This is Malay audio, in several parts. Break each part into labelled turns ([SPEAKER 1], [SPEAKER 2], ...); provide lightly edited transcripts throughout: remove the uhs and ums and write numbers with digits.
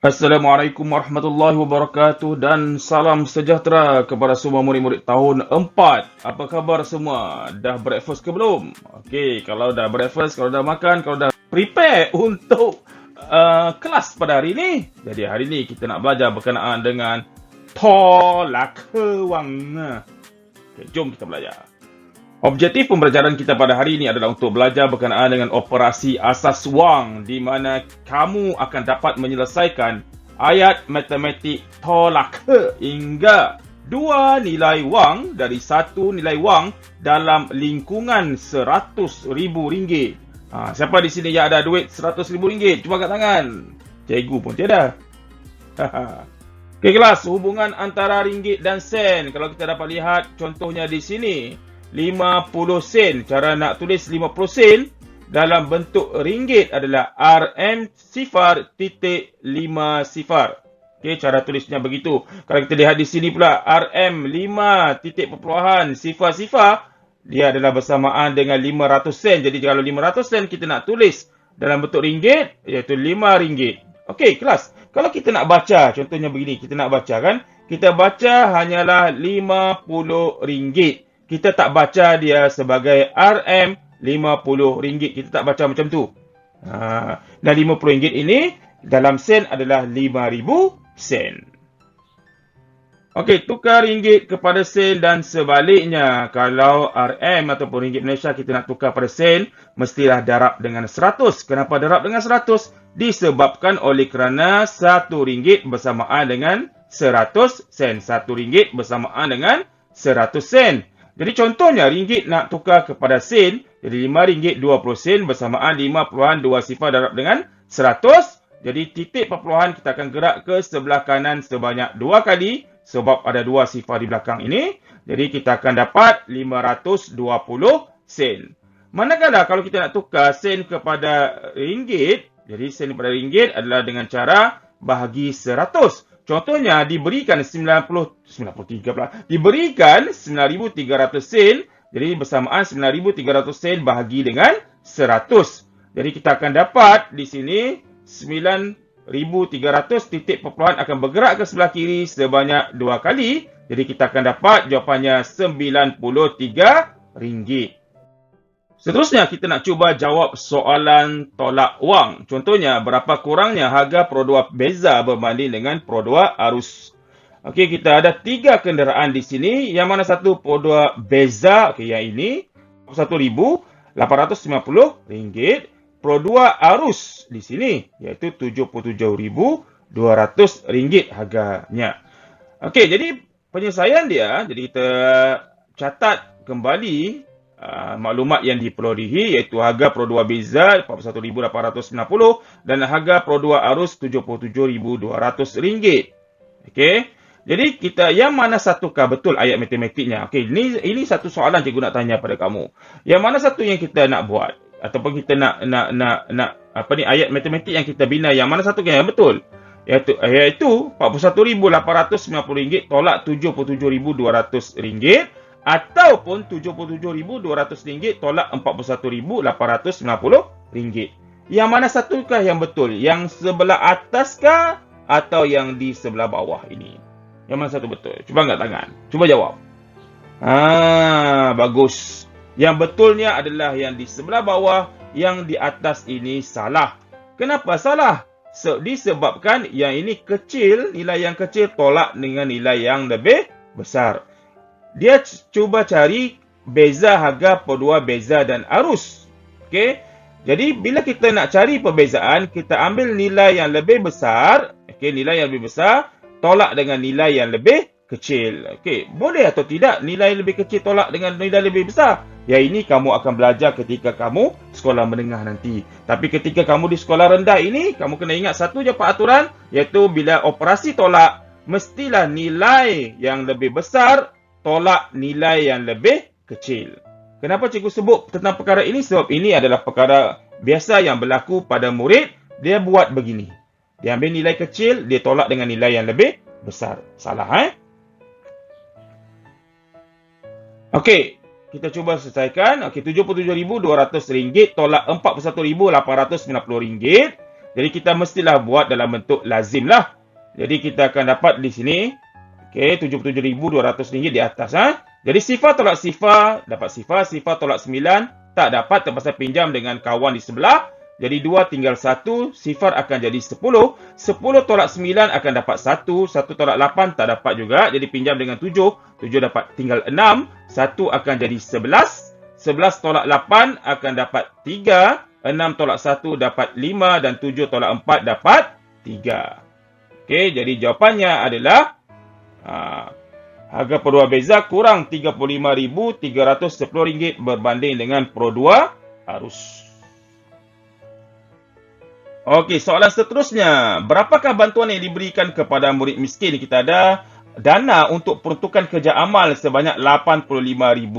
[SPEAKER 1] Assalamualaikum warahmatullahi wabarakatuh dan salam sejahtera kepada semua murid-murid tahun 4. Apa khabar semua? Dah breakfast ke belum? Okey, kalau dah breakfast, kalau dah makan, kalau dah prepare untuk kelas pada hari ini. Jadi hari ini kita nak belajar berkenaan dengan tolak wang. Okey, jom kita belajar. Objektif pembelajaran kita pada hari ini adalah untuk belajar berkenaan dengan operasi asas wang di mana kamu akan dapat menyelesaikan ayat matematik tolak hingga dua nilai wang dari satu nilai wang dalam lingkungan RM100,000. Siapa di sini yang ada duit RM100,000? Cuba angkat tangan. Cikgu pun tiada. Okey kelas, hubungan antara ringgit dan sen. Kalau kita dapat lihat contohnya di sini. 50 sen. Cara nak tulis 50 sen dalam bentuk ringgit adalah RM0.50. Okey, cara tulisnya begitu. Kalau kita lihat di sini pula RM5.00, dia adalah bersamaan dengan 500 sen. Jadi kalau 500 sen kita nak tulis dalam bentuk ringgit, iaitu RM5. Okey, kelas. Kalau kita nak baca, contohnya begini, kita nak baca kan? Kita baca hanyalah RM50. Kita tak baca dia sebagai RM50. Kita tak baca macam tu. Dan RM50 ini dalam sen adalah 5,000 sen. Okey, tukar ringgit kepada sen dan sebaliknya. Kalau RM ataupun ringgit Malaysia kita nak tukar pada sen, mestilah darab dengan 100. Kenapa darab dengan 100? Disebabkan oleh kerana RM1 bersamaan dengan 100 sen. RM1 bersamaan dengan 100 sen. Jadi contohnya ringgit nak tukar kepada sen, jadi RM5.20 bersamaan 5.20 darab dengan 100. Jadi titik perpuluhan kita akan gerak ke sebelah kanan sebanyak 2 kali sebab ada 2 sifar di belakang ini. Jadi kita akan dapat 520 sen. Manakala kalau kita nak tukar sen kepada ringgit, jadi sen kepada ringgit adalah dengan cara bahagi 100. Contohnya diberikan 9,300 sen, jadi bersamaan 9,300 sen bahagi dengan 100. Jadi kita akan dapat di sini 9,300 titik perpuluhan akan bergerak ke sebelah kiri sebanyak 2 kali. Jadi kita akan dapat jawapannya RM93. Seterusnya, kita nak cuba jawab soalan tolak wang. Contohnya, berapa kurangnya harga produk beza berbanding dengan produk arus. Okey, kita ada 3 kenderaan di sini. Yang mana satu produk beza, okey, yang ini RM41,850. Produk arus di sini, iaitu RM77,200 harganya. Okey, jadi penyelesaian dia, jadi kita catat kembali maklumat yang diperolehi, iaitu harga produk beza RM41,850 dan harga produk arus RM77,200. Okey. Jadi kita yang mana satukah betul ayat matematiknya? Okey, ini satu soalan cikgu nak tanya pada kamu. Yang mana satu yang kita nak buat ataupun kita nak ayat matematik yang kita bina, yang mana satu yang betul? Iaitu RM41,850 tolak RM77,200 ataupun RM77,200 tolak RM41,850. Yang mana satukah yang betul? Yang sebelah ataskah atau yang di sebelah bawah ini? Yang mana satu betul? Cuba angkat tangan. Cuba jawab. Bagus. Yang betulnya adalah yang di sebelah bawah, yang di atas ini salah. Kenapa salah? Disebabkan yang ini kecil, nilai yang kecil tolak dengan nilai yang lebih besar. Dia cuba cari beza harga produk beza dan arus. Okey. Jadi bila kita nak cari perbezaan, kita ambil nilai yang lebih besar, okey, nilai yang lebih besar tolak dengan nilai yang lebih kecil. Okey, boleh atau tidak nilai lebih kecil tolak dengan nilai lebih besar? Ya, ini kamu akan belajar ketika kamu sekolah menengah nanti. Tapi ketika kamu di sekolah rendah ini, kamu kena ingat satu je peraturan, iaitu bila operasi tolak, mestilah nilai yang lebih besar tolak nilai yang lebih kecil. Kenapa cikgu sebut tentang perkara ini? Sebab ini adalah perkara biasa yang berlaku pada murid. Dia buat begini. Dia ambil nilai kecil, dia tolak dengan nilai yang lebih besar. Salah, Okey, kita cuba selesaikan. Okey, RM77,200 tolak RM41,850. Jadi kita mestilah buat dalam bentuk lazim lah. Jadi kita akan dapat di sini, okey, RM77,200 di atas. Jadi sifar tolak sifar, dapat sifar. Sifar tolak 9, tak dapat terpaksa pinjam dengan kawan di sebelah. Jadi 2 tinggal 1, sifar akan jadi 10. 10 tolak 9 akan dapat 1. 1 tolak 8 tak dapat juga. Jadi pinjam dengan 7. 7 dapat tinggal 6. 1 akan jadi 11. 11 tolak 8 akan dapat 3. 6 tolak 1 dapat 5. Dan 7 tolak 4 dapat 3. Okey, jadi jawapannya adalah harga Pro 2 beza kurang RM35,310 berbanding dengan Pro 2 arus. Okey, soalan seterusnya. Berapakah bantuan yang diberikan kepada murid miskin? Kita ada dana untuk peruntukan kerja amal sebanyak RM85,000.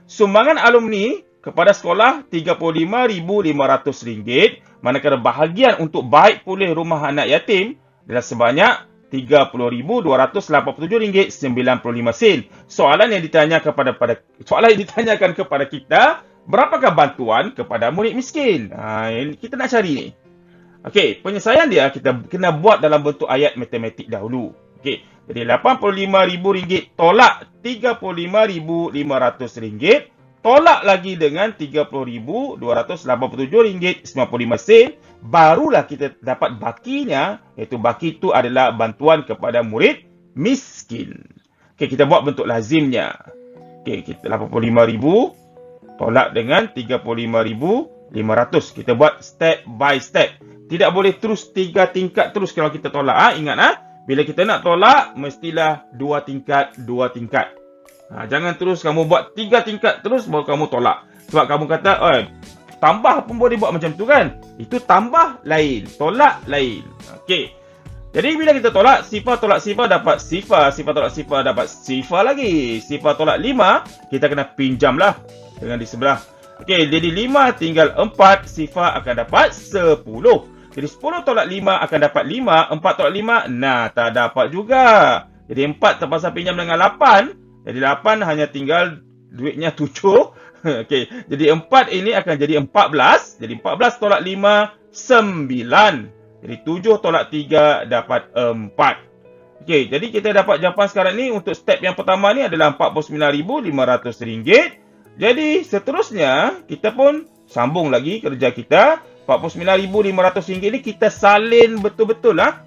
[SPEAKER 1] Sumbangan alumni kepada sekolah RM35,500. Manakala bahagian untuk baik pulih rumah anak yatim adalah sebanyak RM30,287.95. Soalan yang ditanyakan kepada kita, berapakah bantuan kepada murid miskin? Kita nak cari ni. Okey, penyelesaian dia kita kena buat dalam bentuk ayat matematik dahulu. Okey, jadi RM85,000 tolak RM35,500, tolak lagi dengan RM30,287.95, barulah kita dapat bakinya, iaitu baki itu adalah bantuan kepada murid miskin. Okey, kita buat bentuk lazimnya. Okey, kita RM85,000 tolak dengan RM35,500. Kita buat step by step. Tidak boleh terus 3 tingkat terus kalau kita tolak. Ingat, bila kita nak tolak, mestilah 2 tingkat, 2 tingkat. Jangan terus kamu buat 3 tingkat terus baru kamu tolak. Sebab kamu kata, tambah pun boleh buat macam tu kan? Itu tambah lain, tolak lain. Okey. Jadi bila kita tolak, sifar tolak sifar dapat sifar. Sifar tolak sifar dapat sifar lagi. Sifar tolak 5, kita kena pinjamlah dengan di sebelah. Okey, jadi 5 tinggal 4, sifar akan dapat 10. Jadi 10 tolak 5 akan dapat 5. 4 tolak 5, tak dapat juga. Jadi 4 terpaksa pinjam dengan 8. Jadi 8 hanya tinggal duitnya 7. Okey, jadi 4 ini akan jadi 14. Jadi 14 tolak 5, 9. Jadi 7 tolak 3 dapat 4. Okey, jadi kita dapat jawapan sekarang ni untuk step yang pertama ni adalah RM49,500. Jadi seterusnya kita pun sambung lagi kerja kita. RM49,500 ni kita salin betul-betul lah.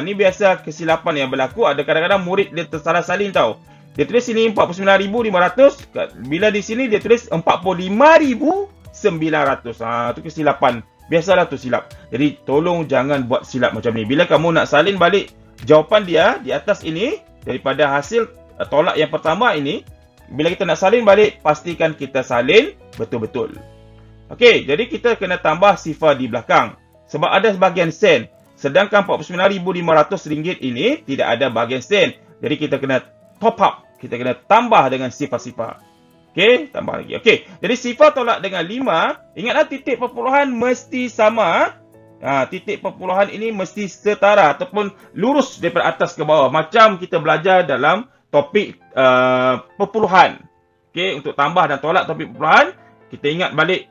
[SPEAKER 1] Ni biasa kesilapan yang berlaku. Ada kadang-kadang murid dia tersalah salin tau. Dia tulis sini RM49,500. Bila di sini dia tulis RM45,900. Tu kesilapan. Biasalah tu silap. Jadi tolong jangan buat silap macam ni. Bila kamu nak salin balik jawapan dia di atas ini daripada hasil tolak yang pertama ini, bila kita nak salin balik, pastikan kita salin betul-betul. Okey, jadi kita kena tambah sifar di belakang. Sebab ada bahagian sen. Sedangkan RM49,500 ini tidak ada bahagian sen. Jadi kita kena top up. Kita kena tambah dengan sifar-sifar. Okey, tambah lagi. Okey, jadi sifar tolak dengan 5. Ingatlah titik perpuluhan mesti sama. Titik perpuluhan ini mesti setara ataupun lurus daripada atas ke bawah. Macam kita belajar dalam topik perpuluhan. Okey, untuk tambah dan tolak topik perpuluhan, kita ingat balik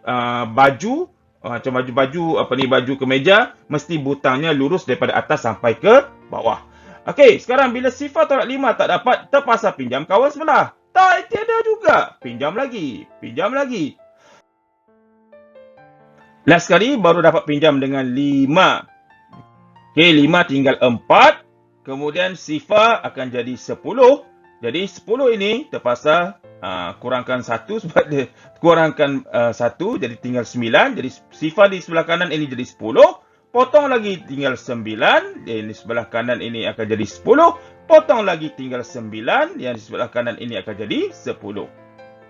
[SPEAKER 1] baju, macam baju kemeja, mesti butangnya lurus daripada atas sampai ke bawah. Okey, sekarang bila sifar tolak 5 tak dapat, terpaksa pinjam kawan sebelah. Tak, tiada juga. Pinjam lagi. Last sekali baru dapat pinjam dengan 5. Okey, 5 tinggal 4. Kemudian sifar akan jadi 10. Jadi 10 ini terpaksa kurangkan 1 sebab dia kurangkan 1 jadi tinggal 9. Jadi sifar di sebelah kanan ini jadi 10. Potong lagi tinggal 9. Di sebelah kanan ini akan jadi 10. Potong lagi tinggal 9. Yang di sebelah kanan ini akan jadi 10.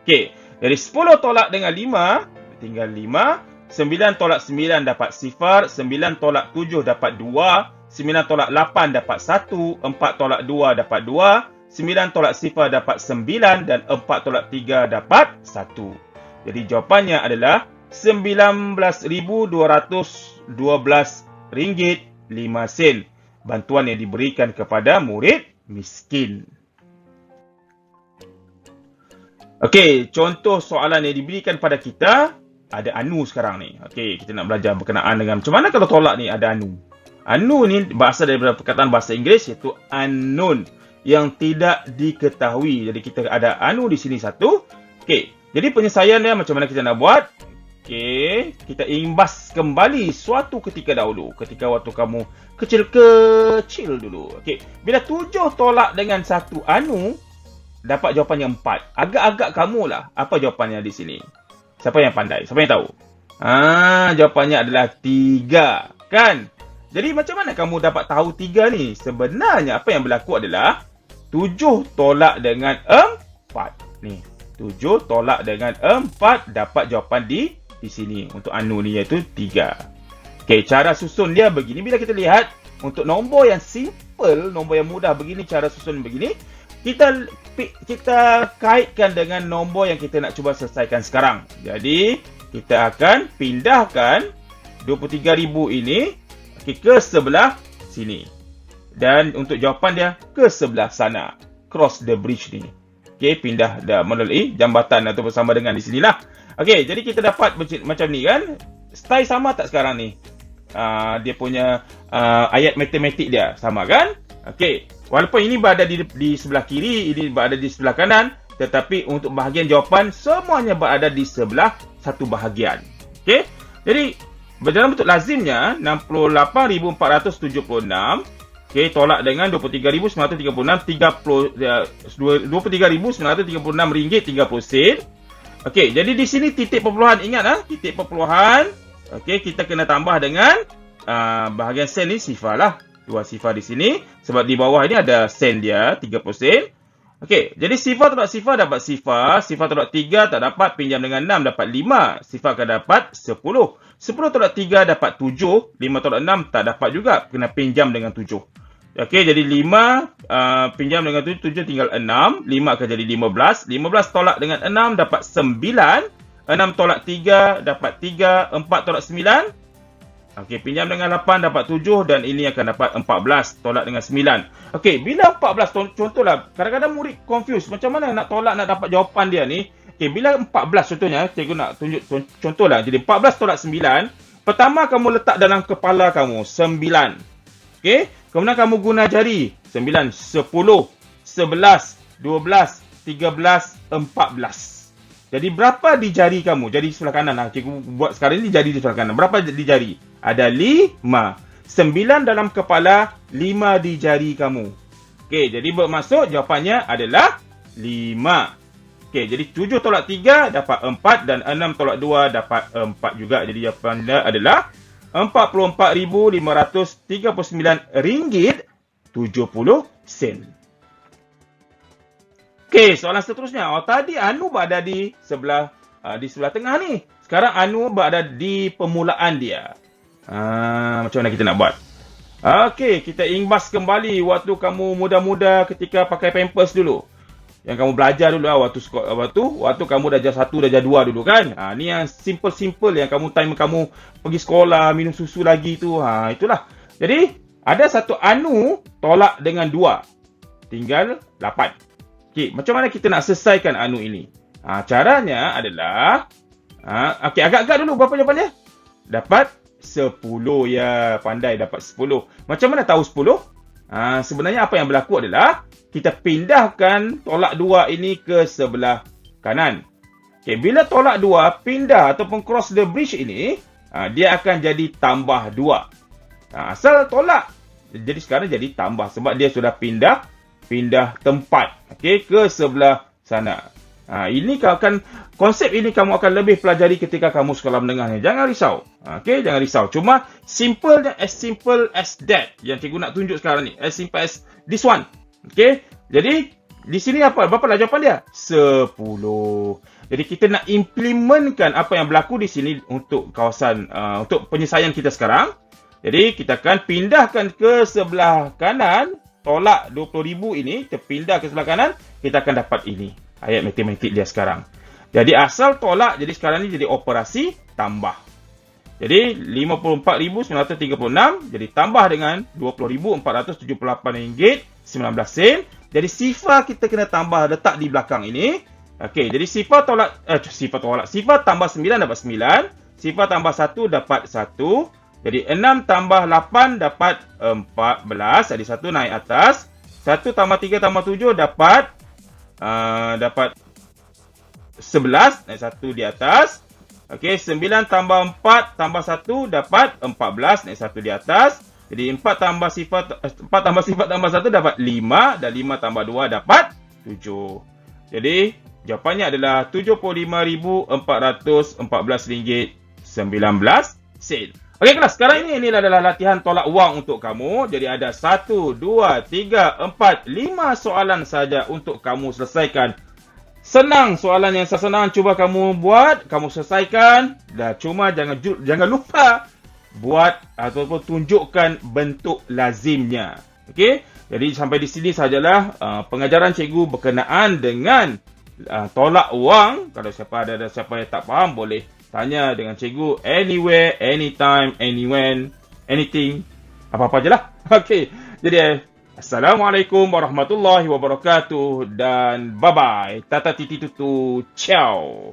[SPEAKER 1] Okey. Jadi 10 tolak dengan 5 tinggal 5. 9 tolak 9 dapat sifar. 9 tolak 7 dapat 2. 9 tolak 8 dapat 1. 4 tolak 2 dapat 2. 9 tolak sifar dapat 9 dan 4 tolak 3 dapat 1. Jadi jawapannya adalah RM19,212.5. Bantuan yang diberikan kepada murid miskin. Okey, contoh soalan yang diberikan pada kita. ada anu sekarang ni. Okey, kita nak belajar berkenaan dengan macam mana kalau tolak ni ada anu. Anu ni berasal daripada perkataan bahasa Inggeris iaitu unknown, yang tidak diketahui. Jadi kita ada anu di sini satu. Okey, jadi penyelesaian dia macam mana kita nak buat? Okey, kita imbas kembali suatu ketika dahulu. Ketika waktu kamu kecil-kecil dulu. Okey, bila 7 tolak dengan 1 anu, dapat jawapan yang 4. Agak-agak kamulah. Apa jawapannya di sini? Siapa yang pandai? Siapa yang tahu? Jawapannya adalah 3. Kan? Jadi macam mana kamu dapat tahu 3 ni? Sebenarnya apa yang berlaku adalah 7 tolak dengan 4. Ni, 7 tolak dengan 4 dapat jawapan di sini. Untuk anu ni iaitu 3. Okey, cara susun dia begini. Bila kita lihat untuk nombor yang simple, nombor yang mudah begini, cara susun begini, kita kaitkan dengan nombor yang kita nak cuba selesaikan sekarang. Jadi, kita akan pindahkan 23,000 ini ke sebelah sini. Dan untuk jawapan dia ke sebelah sana. Cross the bridge ni. Okey, pindah dah melalui jambatan atau bersama dengan di sinilah. Okey, jadi kita dapat macam ni kan. Style sama tak sekarang ni? Dia punya ayat matematik dia sama kan? Okey. Walaupun ini berada di sebelah kiri, ini berada di sebelah kanan, tetapi untuk bahagian jawapan, semuanya berada di sebelah satu bahagian. Okey? Jadi, dalam bentuk lazimnya, 68,476, okey, tolak dengan 23,936, 23,936 ringgit 30 sen. Okey, jadi di sini titik perpuluhan, ingat titik perpuluhan. Okey, kita kena tambah dengan bahagian sen ni sifar lah. 2 sifar di sini. Sebab di bawah ini ada sen dia, 30 sen. Okey, jadi sifar tolak sifar dapat sifar. Sifar tolak 3 tak dapat, pinjam dengan 6 dapat 5. Sifar akan dapat 10. 10 tolak 3 dapat 7. 5 tolak 6 tak dapat juga, kena pinjam dengan 7. Okey, jadi 5 pinjam dengan 7, 7 tinggal 6. 5 akan jadi 15. 15 tolak dengan 6 dapat 9. 6 tolak 3 dapat 3. 4 tolak 9. Okey, pinjam dengan 8 dapat 7 dan ini akan dapat 14 tolak dengan 9. Okey, bila 14 contohlah, kadang-kadang murid confuse macam mana nak tolak nak dapat jawapan dia ni. Okey, bila 14 contohnya, cikgu nak tunjuk contohlah. Jadi 14 tolak 9, pertama kamu letak dalam kepala kamu 9. Okey, kemudian kamu guna jari 9, 10, 11, 12, 13, 14. Jadi berapa di jari kamu? Jari sebelah kanan. Cikgu buat sekarang ni jari di sebelah kanan. Berapa di jari? Ada 5. 9 dalam kepala, 5 di jari kamu. Okey, jadi bermaksud jawapannya adalah 5. Okey, jadi 7 tolak 3 dapat 4 dan 6 tolak 2 dapat 4 juga. Jadi jawapannya adalah RM44,539.70. Okey, soalan seterusnya. Tadi anu berada di sebelah tengah ni. Sekarang anu berada di permulaan dia. Macam mana kita nak buat? Okey, kita imbas kembali waktu kamu muda-muda ketika pakai pampers dulu. Yang kamu belajar dulu waktu kamu darjah 1, darjah 2 dulu kan. Ni yang simple-simple yang time kamu pergi sekolah, minum susu lagi tu. Itulah. Jadi, ada satu anu tolak dengan 2. Tinggal 8. Okey, macam mana kita nak selesaikan anu ini? Caranya adalah okey, agak-agak dulu berapa jawapan dia? Dapat 10 ya, pandai dapat 10. Macam mana tahu 10? Sebenarnya apa yang berlaku adalah kita pindahkan tolak 2 ini ke sebelah kanan. Okey, bila tolak 2 pindah ataupun cross the bridge ini, dia akan jadi tambah 2. Asal tolak, jadi sekarang jadi tambah sebab dia sudah pindah tempat, okey, ke sebelah sana. Ini konsep ini kamu akan lebih pelajari ketika kamu sekolah menengah ni. Jangan risau. Okey, jangan risau. Cuma simple as that yang cikgu nak tunjuk sekarang ni. As simple as this one. Okey. Jadi di sini berapa jawapan dia? 10. Jadi kita nak implementkan apa yang berlaku di sini untuk kawasan untuk penyelesaian kita sekarang. Jadi kita akan pindahkan ke sebelah kanan. Tolak 20,000 ini, kita pindah ke sebelah kanan, kita akan dapat ini. Ayat matematik dia sekarang. Jadi asal tolak, jadi sekarang ni jadi operasi tambah. Jadi 54,936, jadi tambah dengan 20,478 ringgit 19 sen. Jadi sifar kita kena tambah letak di belakang ini. Okey, jadi sifar tambah 9 dapat 9, sifar tambah 1 dapat 1. Jadi 6 tambah 8 dapat 14, jadi 1 naik atas. 1 tambah 3 tambah 7 dapat 11, naik 1 di atas. Okey, 9 tambah 4 tambah 1 dapat 14, naik 1 di atas. Jadi 4 tambah sifar tambah 1 dapat 5, dan 5 tambah 2 dapat 7. Jadi jawapannya adalah RM74,414.19. Okey kelas, sekarang ini adalah latihan tolak wang untuk kamu. Jadi ada 1, 2, 3, 4, 5 soalan saja untuk kamu selesaikan. Senang, soalan yang senang, cuba kamu buat, kamu selesaikan. Dah, cuma jangan lupa buat ataupun tunjukkan bentuk lazimnya. Okey? Jadi sampai di sini sajalah pengajaran cikgu berkenaan dengan tolak wang. Kalau siapa yang tak faham, boleh tanya dengan cikgu anywhere, anytime, anywhen, anything, apa-apa je lah. Okey. Jadi Assalamualaikum warahmatullahi wabarakatuh dan bye-bye. Tata titi tutu. Ciao.